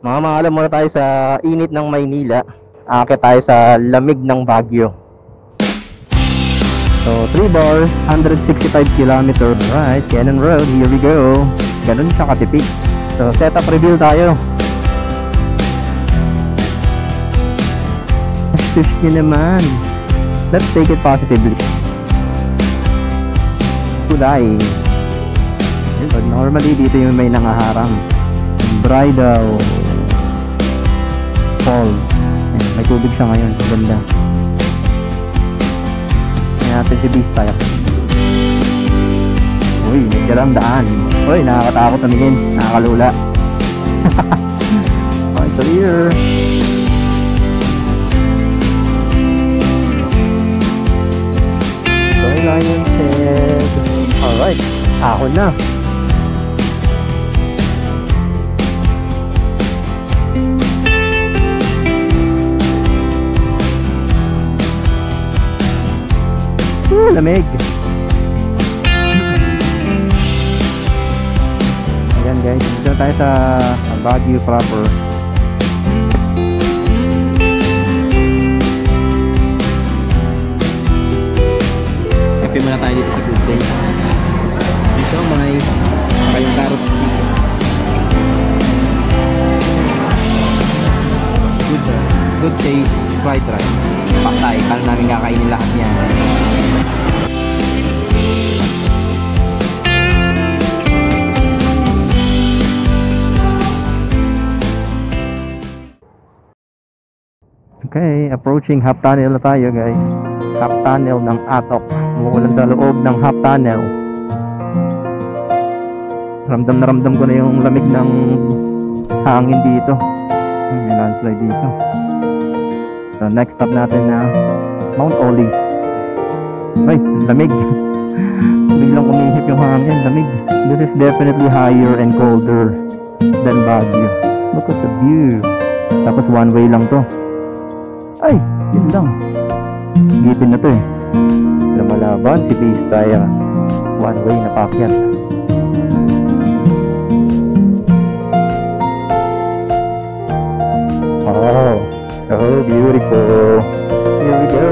Mamamahalan muna tayo sa init ng Maynila. Aakyat tayo sa lamig ng Baguio. So 3 bars, 165 kilometers. Alright, Cannon Road, here we go. Ganun siya katipid. So setup reveal tayo. Push nyo naman. Let's take it positively. Kulay. Normally dito yung may nangaharang. Bridal Falls. May tubig siya ngayon. Ganda. Ngayon natin si Beast tayo. Uy, medyo lang daan. Uy, nakakatakot tumingin. Nakakalula. Okay, so here. Soy Lion Head. Alright, ako na. Lamig. Ayan guys, dito tayo sa Baguio proper. Happy muna tayo dito sa Good Days. Dito may kayong carrot stick. Good Days fried rice. Patay, kala namin kakainin lahat yan. Okay, approaching half tunnel na tayo guys. Half tunnel ng Atok. Umuulan sa loob ng half tunnel. Ramdam na ramdam ko na yung lamig ng hangin dito. May landslide dito. So next stop natin na Mount Olis. Ay, lamig. Biglang umihip yung hangin, lamig. This is definitely higher and colder than Baguio. Look at the view. Tapos one way lang to. Ay, yun lang. Gipin na to eh. Lumalaban si Vistaya. One way na pakyat. Oh, so beautiful. Here we go.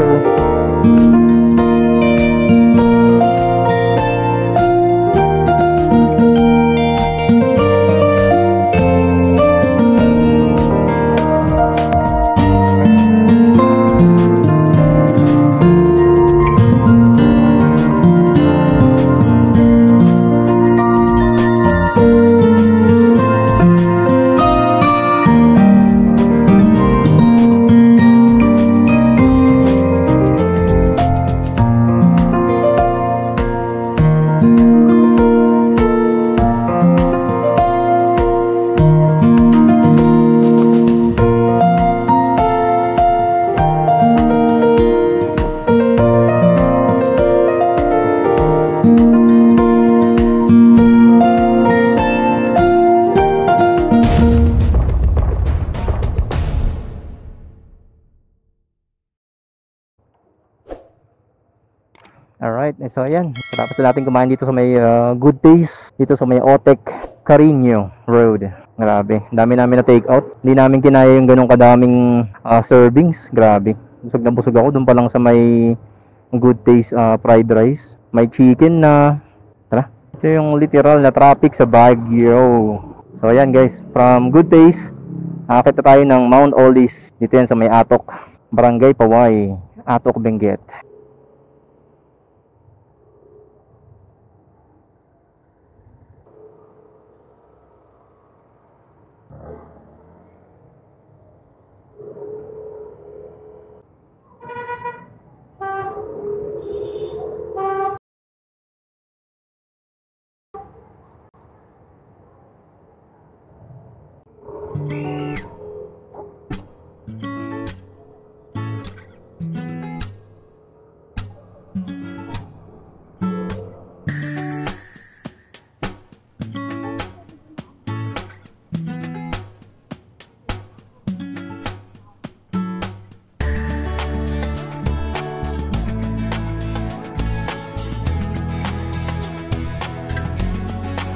Alright, so ayan. Tapos natin kumain dito sa may Good Days. Dito sa may Otec Carino Road. Grabe, dami namin na take out. Hindi namin kinaya yung ganong kadaming servings. Grabe, busog na busog ako. Doon pa lang sa may Good Days fried rice. May chicken na. Tara, ito yung literal na traffic sa Baguio. So ayan guys, from Good Days akit na tayo ng Mount Olis. Dito yan sa may Atok, Barangay Paway, Atok, Benguet.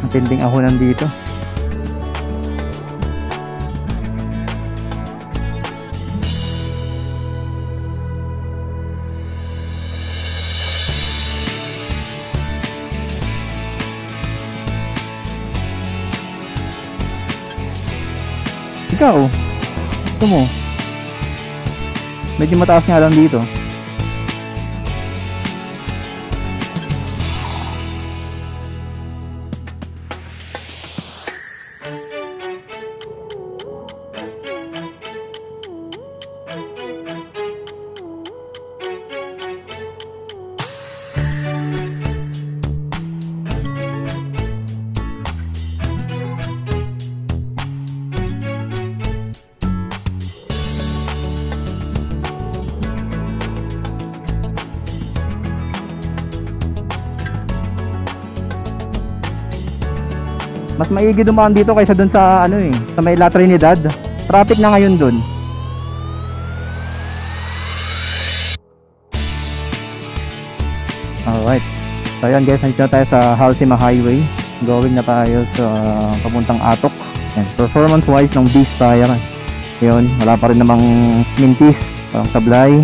Matinding ahonan dito. Ikaw, gusto mo? Medyo mataas nga lang dito. Mas maigi dumaan dito kaysa dun sa ano eh, sa may La Trinidad. Traffic na ngayon dun. Alright. So ayan guys, nandito na tayo sa Halsema Highway. Going na tayo sa papuntang Atok. Yan. Performance wise ng Beast Tire. Yun, wala pa rin namang mintis, parang sablay.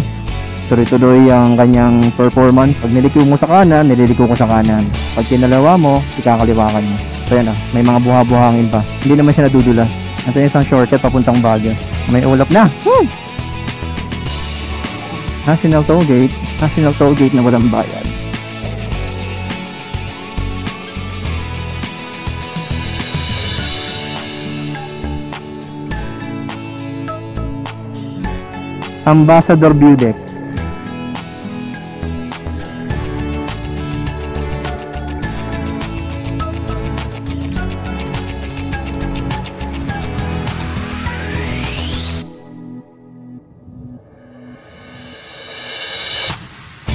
Tuloy-tuloy ang kanyang performance. Pag niliko mo sa kanan, nililiko ko sa kanan. Pag kinalawa mo, ikakaliwakan mo. So yan may mga buha-buhangin pa. Hindi naman siya nadudulas. Ito yung isang shortcut papuntang Baguio. May ulap na. Woo! National Toll Gate. National Toll Gate na walang bayad. Ambassador View Deck.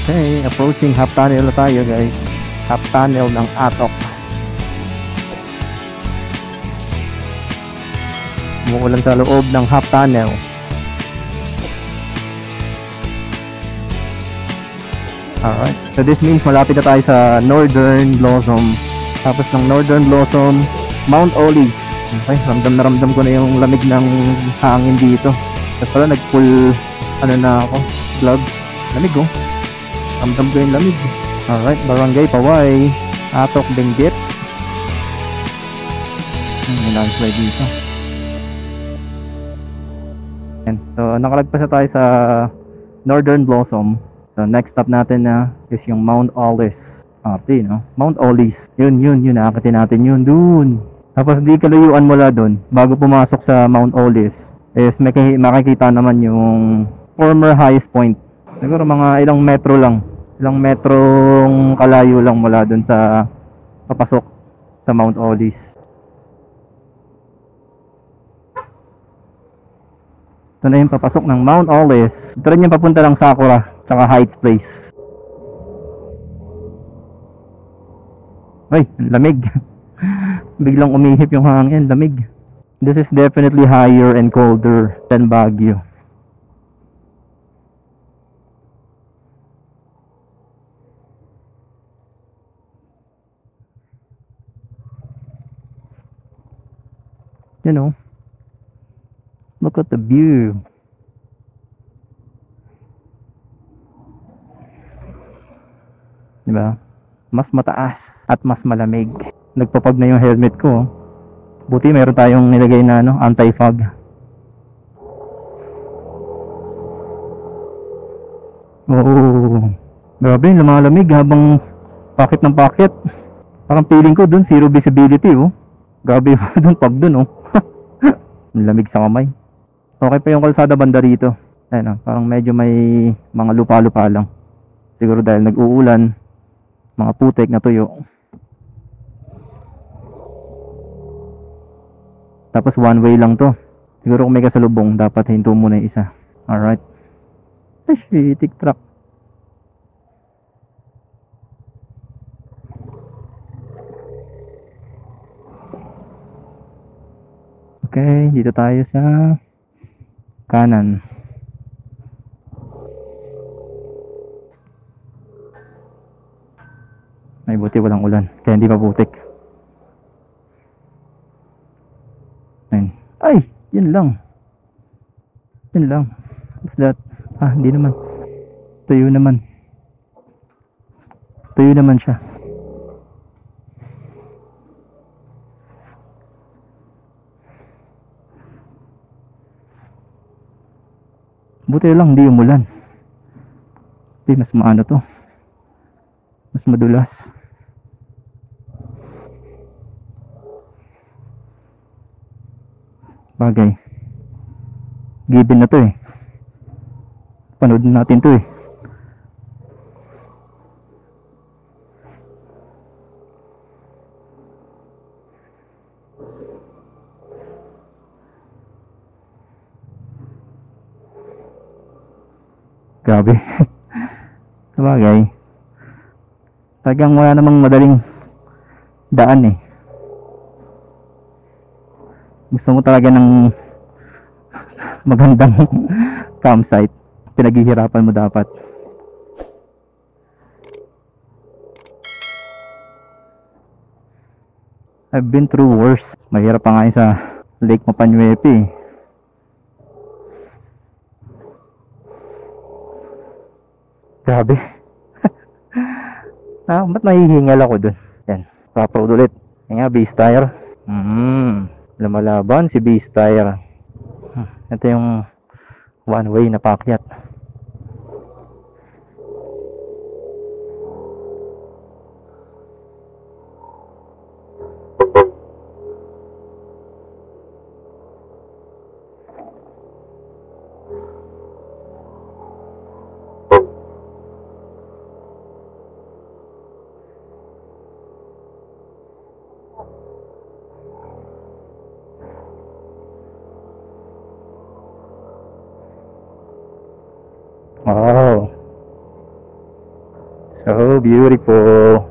Okay, approaching half tunnel na tayo guys. Half tunnel ng Atok. Umuulan sa loob ng half tunnel. Alright, so this means malapit na tayo sa Northern Blossom. Tapos ng Northern Blossom, Mount Olive. Okay, ramdam na ramdam ko na yung lamig ng hangin dito. Tapos pala nag-full ano na ako, gloves. Lamig oh. Ramdam ko yung lamig. Alright, Barangay Paway, Atok, Benguet. May landslide dito. Yan. So nakalagpas na tayo sa Northern Blossom. So next stop natin na is yung Mount Olive. No? Mount Olive. Yun. Nakakitin natin yun. Dun. Tapos di kalayuan mula dun. Bago pumasok sa Mount Olive is makikita naman yung former highest point. Siguro mga ilang metro lang. Ilang metrong kalayo lang mula dun sa papasok sa Mount Olive. Ito na yung papasok ng Mount Olive. Ito rin yung papunta ng Sakura tsaka Heights Place. Ay, lamig. Biglang umihip yung hangin, lamig. This is definitely higher and colder than Baguio. You know, look at the view. Diba? Mas mataas at mas malamig. Nagpapag na yung helmet ko. Buti meron tayong nilagay na anti-fog. Oo. Grabe, lumalamig habang pakit ng pakit. Parang feeling ko dun zero visibility oh. Grabe dun pag dun oh. Lamig sa kamay. Okay pa yung kalsada banda rito. Ayun, parang medyo may mga lupa-lupa lang. Siguro dahil nag-uulan, mga putik na tuyo. Tapos one way lang to. Siguro kung may kasalubong, dapat hinto muna yung isa. Alright. Ay, tik truck. Okay, dito tayo sa kanan. Ay, buti walang ulan, kaya hindi maputik. Ayun. Ay, yun lang. Yun lang. What's that? Hindi naman. Tuyo naman. Tuyo naman siya. Buti lang hindi umulan. Mas maano to. Mas madulas. Bagay. Given na to eh. Panood natin to eh. Grabe. Sabagay. Talagang wala namang madaling daan eh. Gusto mo talaga ng magandang campsite. Pinaghihirapan mo dapat. I've been through worse. Mahirap pa nga yun sa Lake Mapanwepe eh. Grabe. Ba't nahihingal ako dun? Yan, paproud ulit. Yan nga, Beastire. Lumalaban si Beastire. Ito yung one way na paakyat. Wow, so beautiful.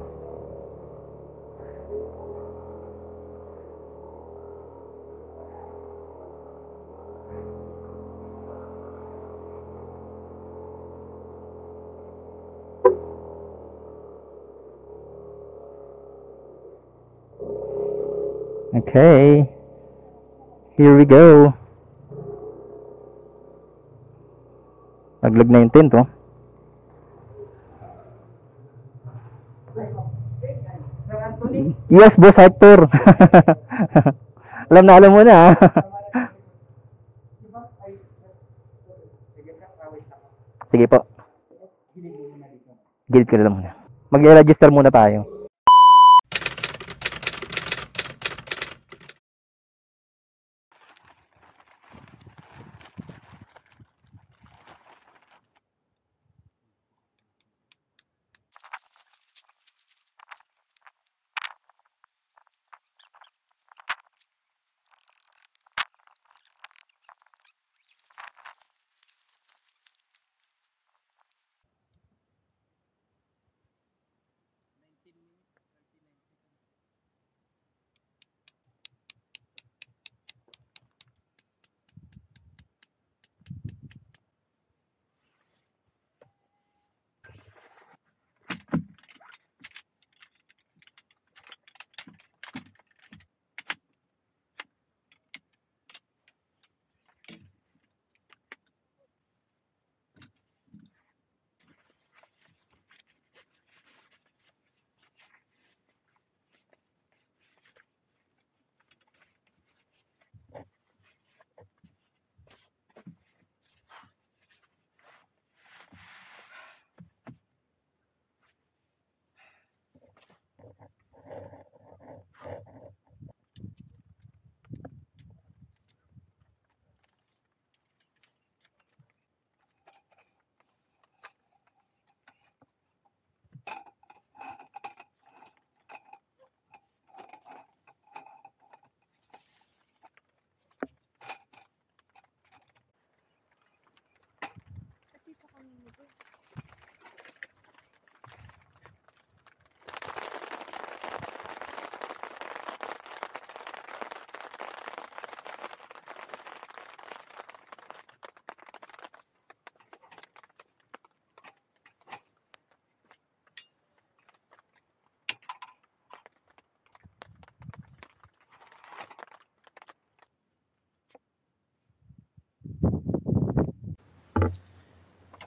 Okay, here we go. Naglag na yung tent oh. Yes, Boss Hector. Alam mo na. Sige po. Gilid ka lang muna. Mag-register muna tayo.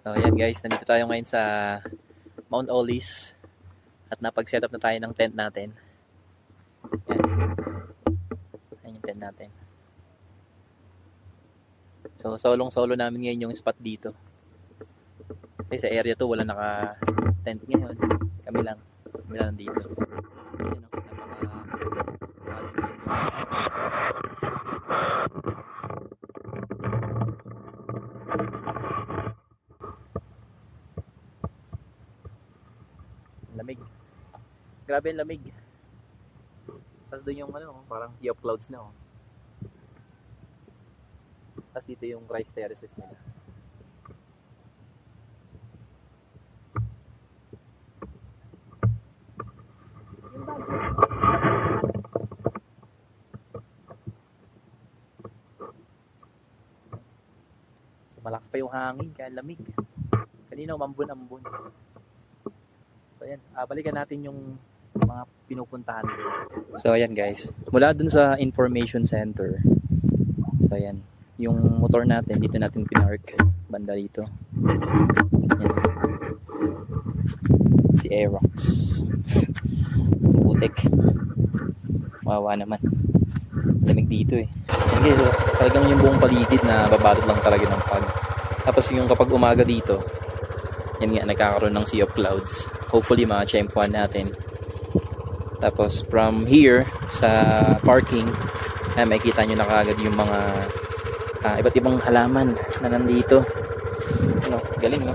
So yan guys, nandito tayo ngayon sa Mount Olis at napag-set up na tayo ng tent natin. Yan. Ayan yung tent natin. So solong-solo namin ngayon yung spot dito. Kasi sa area to wala naka-tent ngayon. Kami lang dito. Ayun, lamig. Grabe yung lamig. Tapos doon yung parang sea of clouds na. Tapos dito yung rice terraces nila. So malakas pa yung hangin kaya lamig. Kanina umambon-ambon. So ayan, balikan natin yung mga pinupuntahan din. So ayan guys, mula dun sa information center. So ayan, yung motor natin dito natin pinark banda dito. Ayan. Si Aerox. Putik. Wawa naman. Lamig dito eh. Ayan guys, so, talagang yung buong paligid na babalot lang talaga ng fog. Tapos yung kapag umaga dito, yan nga, nagkakaroon ng sea of clouds. Hopefully ma-champuan natin. Tapos from here sa parking, makikita nyo na kagad yung mga iba't ibang halaman na nandito. Galing no?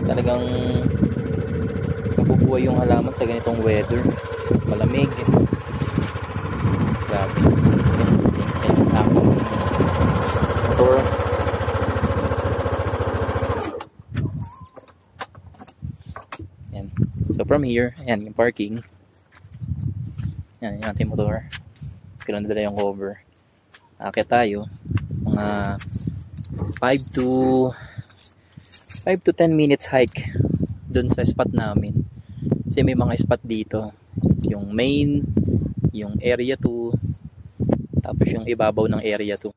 Talagang nabubuhay yung halaman sa ganitong weather. Malamig. Grabe. Motor. Yan. So from here, ayan yung parking. Yan yung ating motor. Kailan dala yung cover. Akit tayo. Mga 5 to 10 minutes hike dun sa spot namin. Kasi may mga spot dito. Yung main, yung area 2, tapos yung ibabaw ng area 2.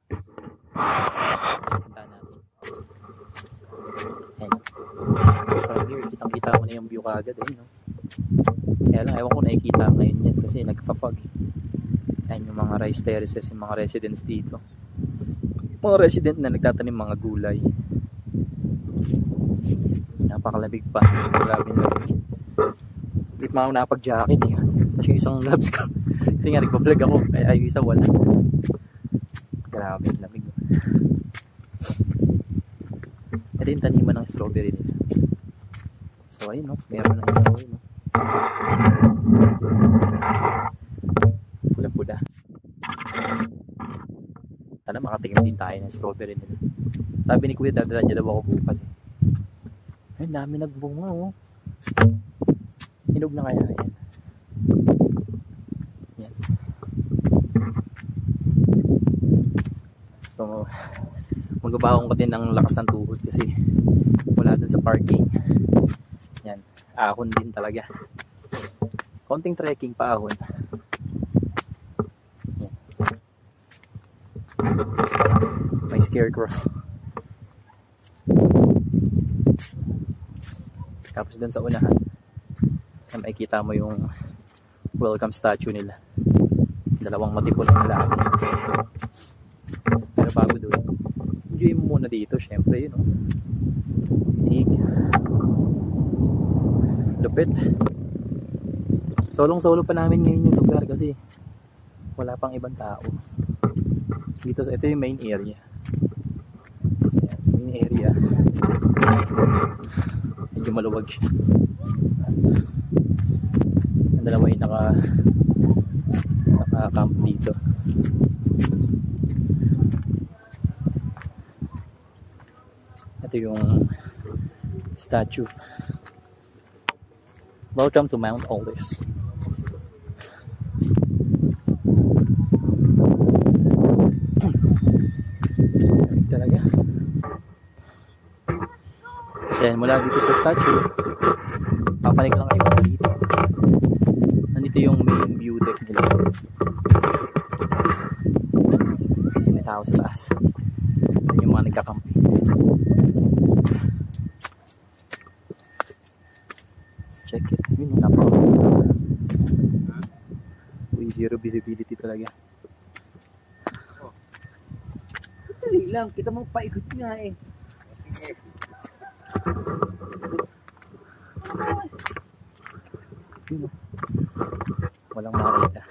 Punta natin. Ayan. From here, kitang-kita mo na yung view kagad. No? Kaya lang, ewan ko nakikita ngayon yan kasi nagpa-fog. Ayan yung mga rice terraces, yung mga residents dito. Mga resident na nagtatanim mga gulay. Napakalamig pa. Grabe na. Hindi pa ako napag-jacket eh. Kasi yung isang gloves ko. Kasi nga nagpa-vlog ako. Ay yung isa wala. Grabe, lamig. Ito yung taniman ng strawberry nila. So ayun no, meron ng strawberry no. Pula-pula. Sana makatingin din tayo ng strawberry nila. Sabi ni Kuya, dadala niya daw ako bukas eh. Ay, dami nagbunga oh. Hinog na kaya yan. Yan. So, magbabaon ko din ng lakas ng tuhod kasi wala dun sa parking. Yan, ahon din talaga. Konting trekking pa ahon. Yan. May scarecrow. Tapos dun sa unahan, makikita mo yung welcome statue nila. Dalawang matipon na lalaki. Pero bago doon, enjoy mo muna dito, syempre yun. Stig. Lupit. Solong-solo pa namin ngayon yung lugar kasi wala pang ibang tao. Dito, ito yung main area. Main area. Medyo maluwag siya. Ang dalawa yung naka-camp dito. Ito yung statue. Welcome to Mount Olis. Talaga. Kasi mula dito sa statue, papanik lang kayo dito. Nandito yung main view deck nila. May tao sa taas. Yung mga nagkakampi. Let's check it. Yun yung napaka. Uy, zero visibility talaga. Dali lang, kita mo paikot nga eh. Sige. Walang makita.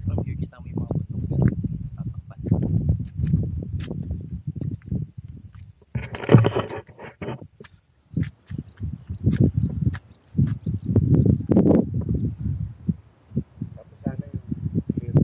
From here, kita mo yung mga bundok na tatakpan. Tapos sana yung clear.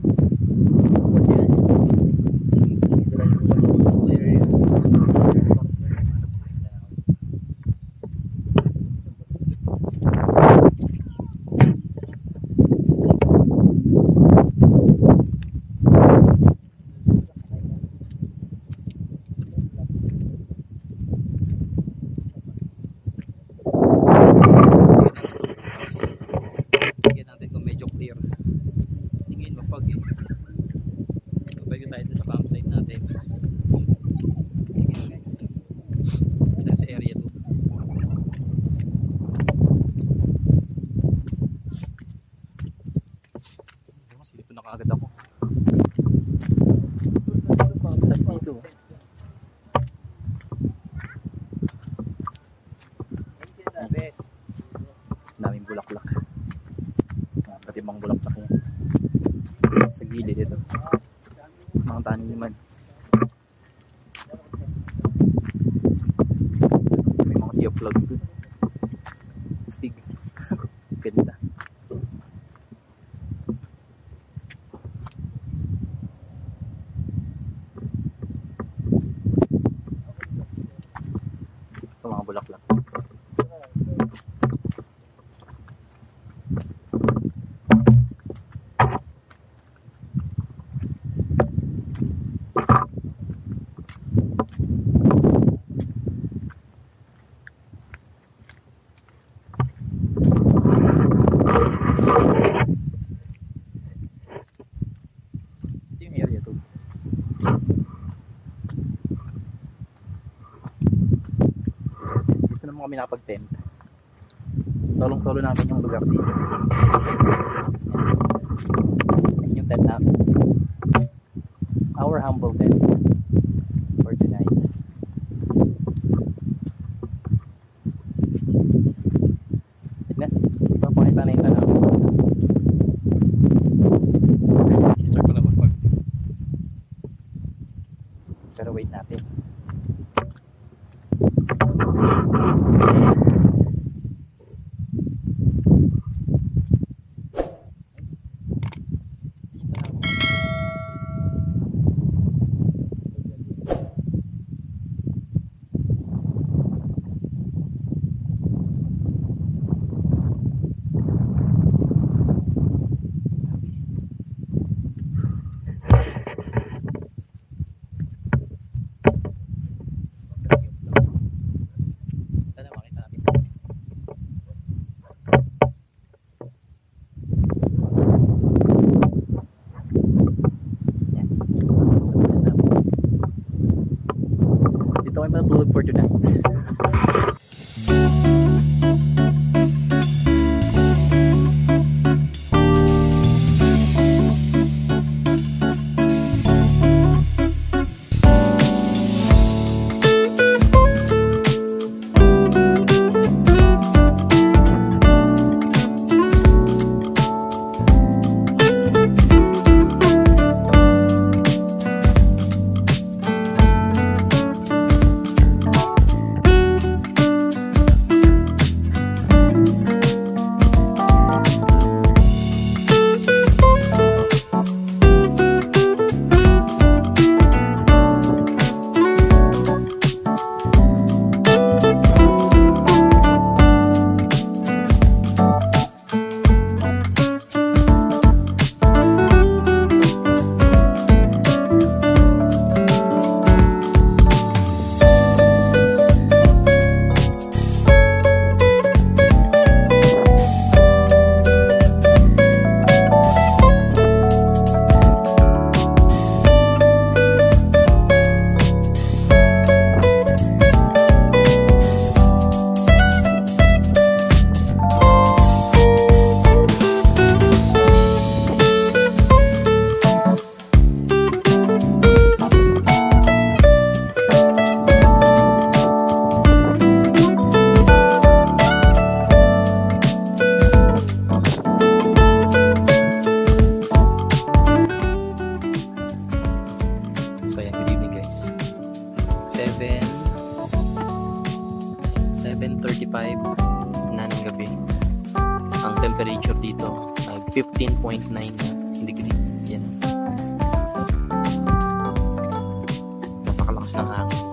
Tingnan natin kung medyo clear. Kasi ngayon mafog eh. So, bago tayo dito sa campsite natin. Ito sa area 2. Mas dito na kaagad ako. Tapos dito. Daming bulaklak. Pati bang bulaklak yan. Sa gilid ito. Mga taniman. May mga sea of clouds dun. Stig. Ganda. Ito mga bulaklak. Ito yung area to. Dito naman kami nakapag-tent. Solong-solo namin yung lugar dito. Yan yung tent namin. Our humble tent for tonight. Tignan, ipapakita na yung tanong. Start ko na magpag. Pero wait natin. Sana makita natin. Yan. Dito kami matulog for tonight. 7:35 na ng gabi. Ang temperature dito ay 15.9 degree. Yan. Napakalakas ng hangin.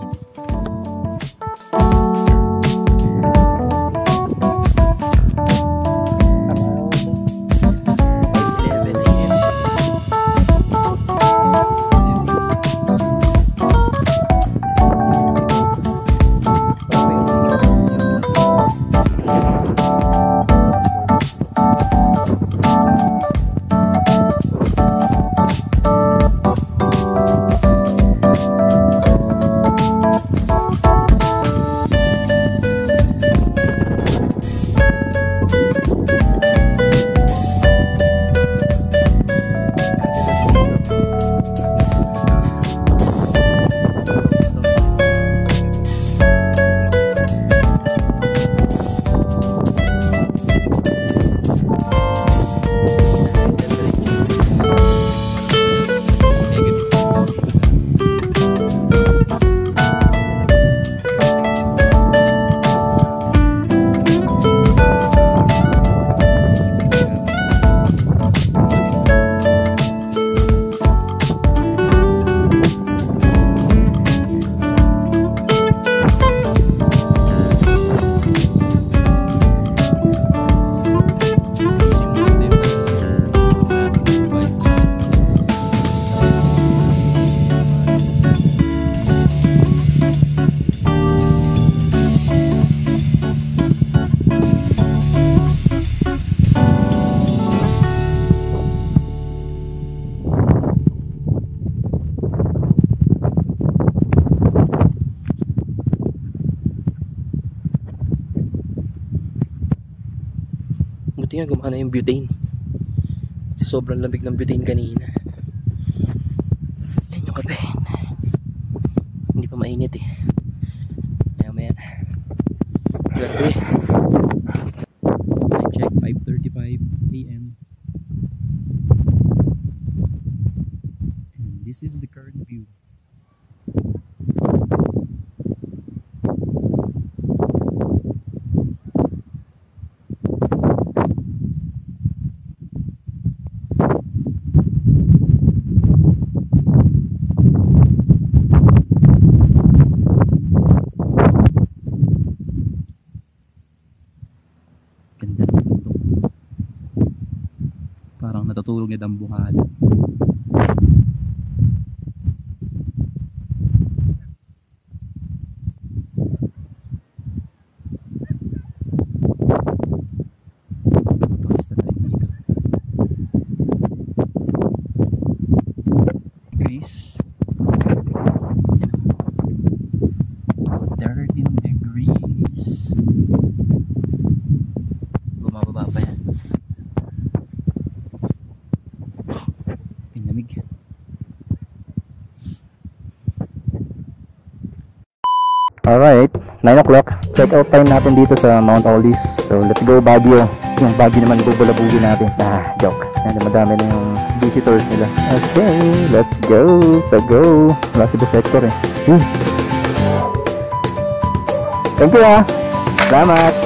Buti nga gumana yung butane. Sobrang lamig ng butane kanina. Yan yung kape. Hindi pa mainit eh. Maya gabi. Time check 5:35 AM. And this is the current view. Ganda ng bundok. Parang natutulog ni dambuhala. Pawis na tayo dito. Degrees. 13 degrees. Bumababa pa yan. Pinamig. Alright, 9 o'clock. Check out time natin dito sa Mount Olive. So let's go Baguio. Yung Baguio naman bubulabugin natin. Joke. Yan, madami na yung visitors nila. Okay, let's go. So go. Wala si sector eh. Thank you Salamat.